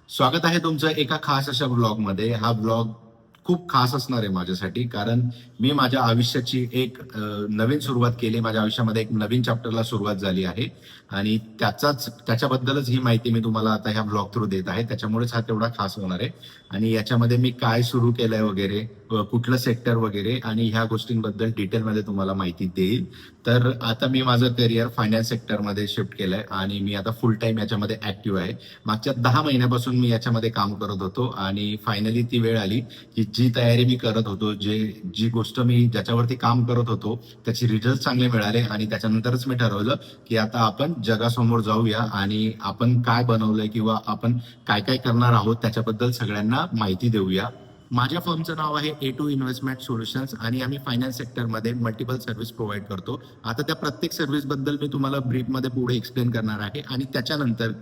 स्वागत आहे तुमचं एका खास अशा ब्लॉगमध्ये. हा ब्लॉग खूप खास असणार आहे माझ्यासाठी, कारण मी माझ्या आयुष्याची एक नवीन सुरुवात केली. माझ्या आयुष्यामध्ये एक नवीन चॅप्टरला सुरुवात झाली आहे आणि त्याच्याबद्दलच ही माहिती मी तुम्हाला आता ह्या ब्लॉग थ्रू देत आहे. त्याच्यामुळेच हा तेवढा खास होणार आहे. आणि याच्यामध्ये मी काय सुरू केलंय वगैरे, कुठलं सेक्टर वगैरे आणि ह्या गोष्टींबद्दल डिटेलमध्ये तुम्हाला माहिती देईल. तर आता मी माझं करिअर फायनान्स सेक्टरमध्ये शिफ्ट केलंय आणि मी आता फुल टाइम याच्यामध्ये ऍक्टिव्ह आहे. मागच्या 10 महिन्यापासून मी याच्यामध्ये काम करत होतो आणि फायनली ती वेळ आली की जी तयारी मी करत होतो, जी गोष्ट मी ज्याच्यावरती काम करत होतो त्याचे रिझल्ट चांगले मिळाले आणि त्याच्यानंतरच मी ठरवलं की आता आपण जगासमोर जाऊया आणि आपण काय बनवलंय किंवा आपण काय काय करणार आहोत त्याच्याबद्दल सगळ्यांना माहिती देऊया. माझ्या फर्मचं नाव आहे A2 इन्व्हेस्टमेंट सोल्युशन्स आणि आम्ही फायनान्स सेक्टरमध्ये मल्टिपल सर्व्हिस प्रोव्हाइड करतो. आता त्या प्रत्येक सर्व्हिसबद्दल मी तुम्हाला ब्रीफमध्ये पुढे एक्सप्लेन करणार आहे आणि त्याच्यानंतर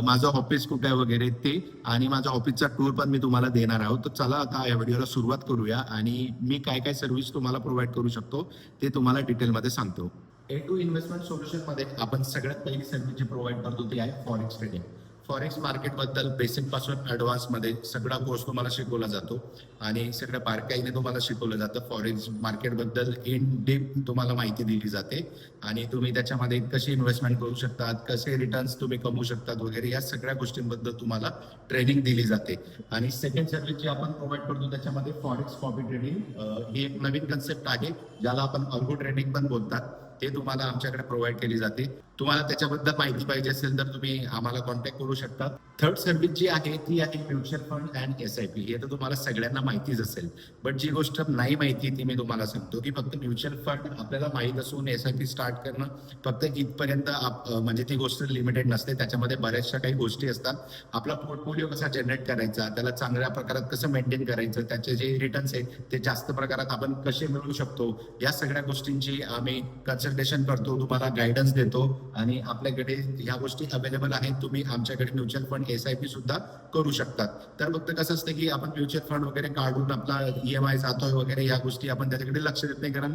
माझं ऑफिस कुठे आहे वगैरे ते आणि माझा ऑफिसचा टूर पण मी तुम्हाला देणार आहोत. तर चला आता या व्हिडिओला सुरुवात करूया आणि मी काय काय सर्व्हिस तुम्हाला प्रोव्हाइड करू शकतो ते तुम्हाला डिटेलमध्ये सांगतो. A2 इन्व्हेस्टमेंट सोल्युशनमध्ये आपण सगळ्यात पहिली सर्व्हिस जी प्रोव्हाइड करतो ती आहे फॉरेक्स ट्रेडिंग. फॉरेक्स मार्केटबद्दल बेसिक पासून ॲडव्हान्समध्ये सगळा कोर्स तुम्हाला शिकवला जातो आणि सगळ्या बारकाईने तुम्हाला शिकवलं जातं. फॉरेक्स मार्केटबद्दल इन डीप तुम्हाला माहिती दिली जाते आणि तुम्ही त्याच्यामध्ये कशी इन्व्हेस्टमेंट करू शकतात, कसे रिटर्न्स तुम्ही कमवू शकतात वगैरे या सगळ्या गोष्टींबद्दल तुम्हाला ट्रेनिंग दिली जाते. आणि सेकंड सर्व्हिस जी आपण प्रोव्हाइड करतो त्याच्यामध्ये फॉरेक्स कॉपी ट्रेडिंग ही एक नवीन कन्सेप्ट आहे, ज्याला आपण अल्गो ट्रेडिंग पण बोलतात. ते तुम्हाला आमच्याकडे प्रोव्हाइड केली जाते. तुम्हाला त्याच्याबद्दल माहिती पाहिजे असेल तर तुम्ही आम्हाला कॉन्टॅक्ट करू शकता. थर्ड सर्व्हिस जी आहे ती आहे म्युच्युअल फंड अँड SIP. हे तर तुम्हाला सगळ्यांना माहितीच असेल, बट जी गोष्ट नाही माहिती ती मी तुम्हाला सांगतो की फक्त म्युच्युअल फंड आपल्याला माहित असून SIP स्टार्ट करणं फक्त इथपर्यंत म्हणजे ती गोष्ट लिमिटेड नसते. त्याच्यामध्ये बऱ्याचशा काही गोष्टी असतात. आपला पोर्टफोलिओ कसा जनरेट करायचा, त्याला चांगल्या प्रकारात कसं मेंटेन करायचं, त्याचे जे रिटर्न्स आहेत ते जास्त प्रकारात आपण कसे मिळवू शकतो, या सगळ्या गोष्टींची आम्ही कन्सल्टेशन करतो, तुम्हाला गायडन्स देतो आणि आपल्याकडे ह्या गोष्टी अवेलेबल आहेत. तुम्ही आमच्याकडे म्युच्युअल फंड SIP सुद्धा करू शकतात. तर फक्त कसं असतं की आपण म्युच्युअल फंड वगैरे काढून आपला EMI जातोय वगैरे या गोष्टी आपण त्याच्याकडे लक्ष देत नाही, कारण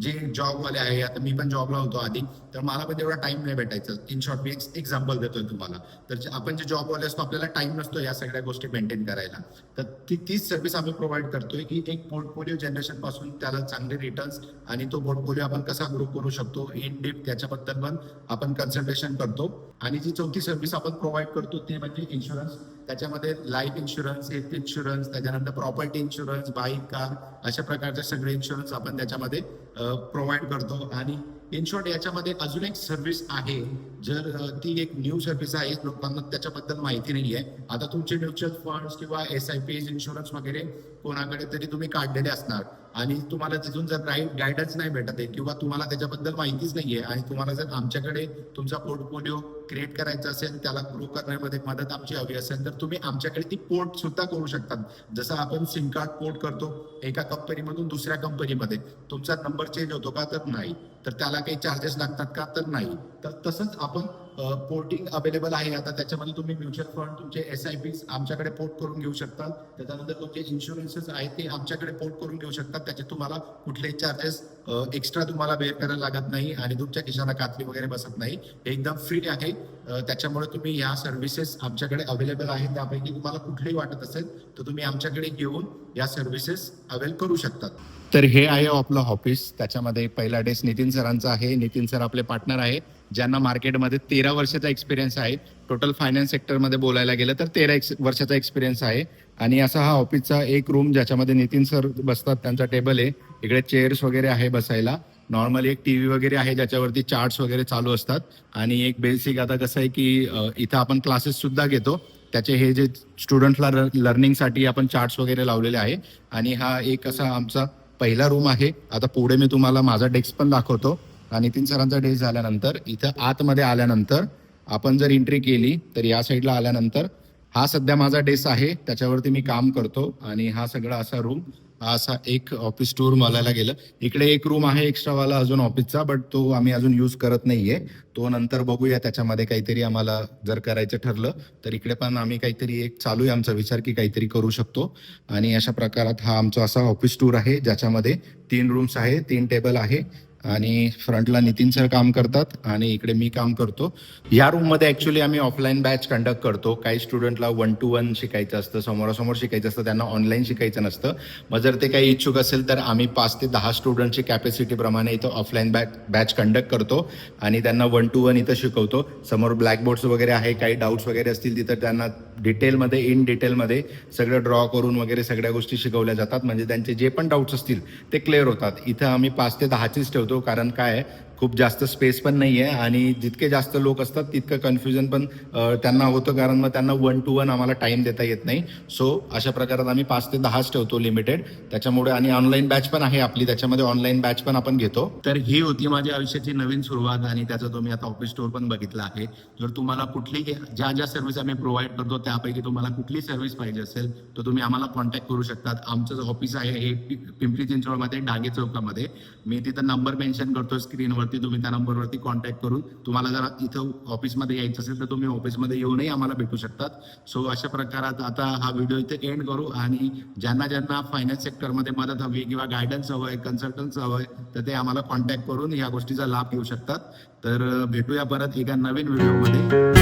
जे जॉबवाले आहे, आता मी पण जॉबला होतो आधी, तर मला पण तेवढा टाइम नाही भेटायचा. इन शॉर्ट मी एक्झाम्पल देतोय तुम्हाला. तर आपण जे जॉबवाले असतो आपल्याला टाइम नसतो या सगळ्या गोष्टी मेंटेन करायला. तर तीच सर्व्हिस आम्ही प्रोव्हाइड करतोय की एक पोर्टफोलिओ जनरेशन पासून त्याला चांगले रिटर्न्स आणि तो पोर्टफोलिओ आपण कसा ग्रो करू शकतो इन डीप त्याच्याबद्दल पण आपण कन्सल्टेशन करतो. आणि जी चौथी सर्व्हिस आपण प्रोव्हाइड करतो ते म्हणजे इन्शुरन्स. त्याच्यामध्ये लाईफ इन्शुरन्स, हेल्थ इन्शुरन्स, त्याच्यानंतर प्रॉपर्टी इन्शुरन्स, बाईक, कार अशा प्रकारचे सगळे इन्शुरन्स आपण त्याच्यामध्ये प्रोव्हाइड करतो. आणि इन शॉर्ट याच्यामध्ये अजून एक सर्व्हिस आहे, जर ती एक न्यू सर्व्हिस आहे, लोकांना त्याच्याबद्दल माहिती नाही आहे. आता तुमचे म्युच्युअल फंड्स किंवा SIP इन्शुरन्स वगैरे कोणाकडे तरी तुम्ही काढलेले असणार आणि तुम्हाला तिथून जर गायडन्स नाही भेटत आहे किंवा तुम्हाला त्याच्याबद्दल माहितीच नाहीये आणि तुम्हाला जर आमच्याकडे तुमचा पोर्टफोलिओ क्रिएट करायचा असेल, त्याला ग्रो करण्यामध्ये मदत आमची हवी असेल, तर तुम्ही आमच्याकडे ती पोर्ट सुद्धा करू शकता. जसं आपण सिम कार्ड पोर्ट करतो एका कंपनीमधून दुसऱ्या कंपनीमध्ये, तुमचा नंबर चेंज होतो का, तर नाही. तर त्याला काही चार्जेस लागतात का, तर नाही. तर तसंच आपण पोर्टिंग अवेलेबल आहे. आता त्याच्यामध्ये तुम्ही म्युच्युअल फंड, तुमचे SIP आमच्याकडे पोर्ट करून घेऊ शकता. त्याच्यानंतर तुमचे इन्शुरन्सेस आहेत ते आमच्याकडे पोर्ट करून घेऊ शकतात. त्याचे तुम्हाला कुठलेही चार्जेस एक्स्ट्रा तुम्हाला बेअर करायला लागत नाही आणि तुमच्या खिशाला कात्री वगैरे बसत नाही. एकदम फ्री आहे. त्याच्यामुळे तुम्ही ह्या सर्व्हिसेस आमच्याकडे अवेलेबल आहेत. त्यापैकी तुम्हाला कुठलीही वाटत असेल तर तुम्ही आमच्याकडे घेऊन या सर्व्हिसेस अवेल करू शकतात. तर हे आहे आपलं ऑफिस. त्याच्यामध्ये पहिला डेस्क नितीन सरांचा आहे. नितीन सर आपले पार्टनर आहे, ज्यांना मार्केटमध्ये 13 वर्षाचा एक्सपिरियन्स आहे. टोटल फायनान्स सेक्टरमध्ये बोलायला गेलं तर 13 वर्षाचा एक्सपिरियन्स आहे. आणि असा हा ऑफिसचा एक रूम ज्याच्यामध्ये नितीन सर बसतात, त्यांचा टेबल आहे. इकडे चेअर्स वगैरे आहे बसायला. नॉर्मली एक TV वगैरे आहे ज्याच्यावरती चार्ट्स वगैरे चालू असतात. आणि एक बेसिक आता कसं आहे की इथं आपण क्लासेस सुद्धा घेतो. त्याचे हे जे स्टुडंटला लर्निंगसाठी आपण चार्ट्स वगैरे लावलेले आहे. आणि हा एक असा आमचा पहिला रूम आहे. आता पुढे मी तुम्हाला माझा डेस्क पण दाखवतो. आणि नितीन सरांचा डेस्क झाल्यानंतर इथं आतमध्ये आल्यानंतर आपण जर एंट्री केली तर या साईडला आल्यानंतर हा सध्या माझा डेस्क आहे, त्याच्यावरती मी काम करतो. आणि हा सगळा असा रूम, हा असा एक ऑफिस टूर मला गेलं. इकडे एक रूम आहे एक्स्ट्रावाला अजून ऑफिसचा, बट तो आम्ही अजून यूज करत नाहीये. तो नंतर बघूया, त्याच्यामध्ये काहीतरी आम्हाला जर करायचं ठरलं तर इकडे पण आम्ही काहीतरी एक चालू आहे आमचा विचार की काहीतरी करू शकतो. आणि अशा प्रकारात हा आमचा असा ऑफिस टूर आहे, ज्याच्यामध्ये 3 रूम्स आहे, 3 टेबल आहे आणि फ्रंटला नितीन सर काम करतात आणि इकडे मी काम करतो. या रूममध्ये ॲक्च्युली आम्ही ऑफलाईन बॅच कंडक्ट करतो. काही स्टुडंटला 1 to 1 शिकायचं असतं, समोरासमोर शिकायचं असतं, त्यांना ऑनलाईन शिकायचं नसतं. मग जर ते काही इच्छुक असेल तर आम्ही 5 ते 10 स्टुडंटची कॅपॅसिटीप्रमाणे इथं ऑफलाईन बॅच कंडक्ट करतो आणि त्यांना 1 to 1 इथं शिकवतो. समोर ब्लॅकबोर्ड्स वगैरे आहे, काही डाऊट्स वगैरे असतील तिथं त्यांना इन डिटेलमध्ये सगळं ड्रॉ करून वगैरे सगळ्या गोष्टी शिकवल्या जातात. म्हणजे त्यांचे जे पण डाऊट्स असतील ते क्लिअर होतात. इथं आम्ही 5 ते 10चीच ठेवतो, कारण काय आहे, खूप जास्त स्पेस पण नाही आहे आणि जितके जास्त लोक असतात तितकं कन्फ्युजन पण त्यांना होतं, कारण मग त्यांना 1 to 1 आम्हाला टाईम देता येत नाही. सो अशा प्रकारात आम्ही 5 ते 10च ठेवतो लिमिटेड. त्याच्यामुळे आणि ऑनलाईन बॅच पण आहे आपली, त्याच्यामध्ये ऑनलाईन बॅच पण आपण घेतो. तर ही होती माझ्या आयुष्याची नवीन सुरुवात आणि त्याचा तुम्ही आता ऑफिस स्टोर पण बघितला आहे. जर तुम्हाला कुठली ज्या सर्व्हिस आम्ही प्रोव्हाइड करतो त्यापैकी तुम्हाला कुठली सर्व्हिस पाहिजे असेल तर तुम्ही आम्हाला कॉन्टॅक्ट करू शकतात. आमचं ऑफिस आहे हे पिंपरी चिंचवडमध्ये डांगे चौकामध्ये. मी तिथं नंबर मेन्शन करतो स्क्रीनवरती, तुम्ही त्या नंबरवरती कॉन्टॅक्ट करून तुम्हाला जर इथं ऑफिसमध्ये यायचं असेल तर तुम्ही ऑफिसमध्ये येऊनही आम्हाला भेटू शकतात. सो अशा प्रकारात आता हा व्हिडिओ इथे एंड करू आणि ज्यांना ज्यांना फायनान्स सेक्टरमध्ये मदत हवी किंवा गायडन्स हवंय, कन्सल्टन्स हवंय, तर ते आम्हाला कॉन्टॅक्ट करून या गोष्टीचा लाभ घेऊ शकतात. तर भेटूया परत एका नवीन व्हिडिओमध्ये.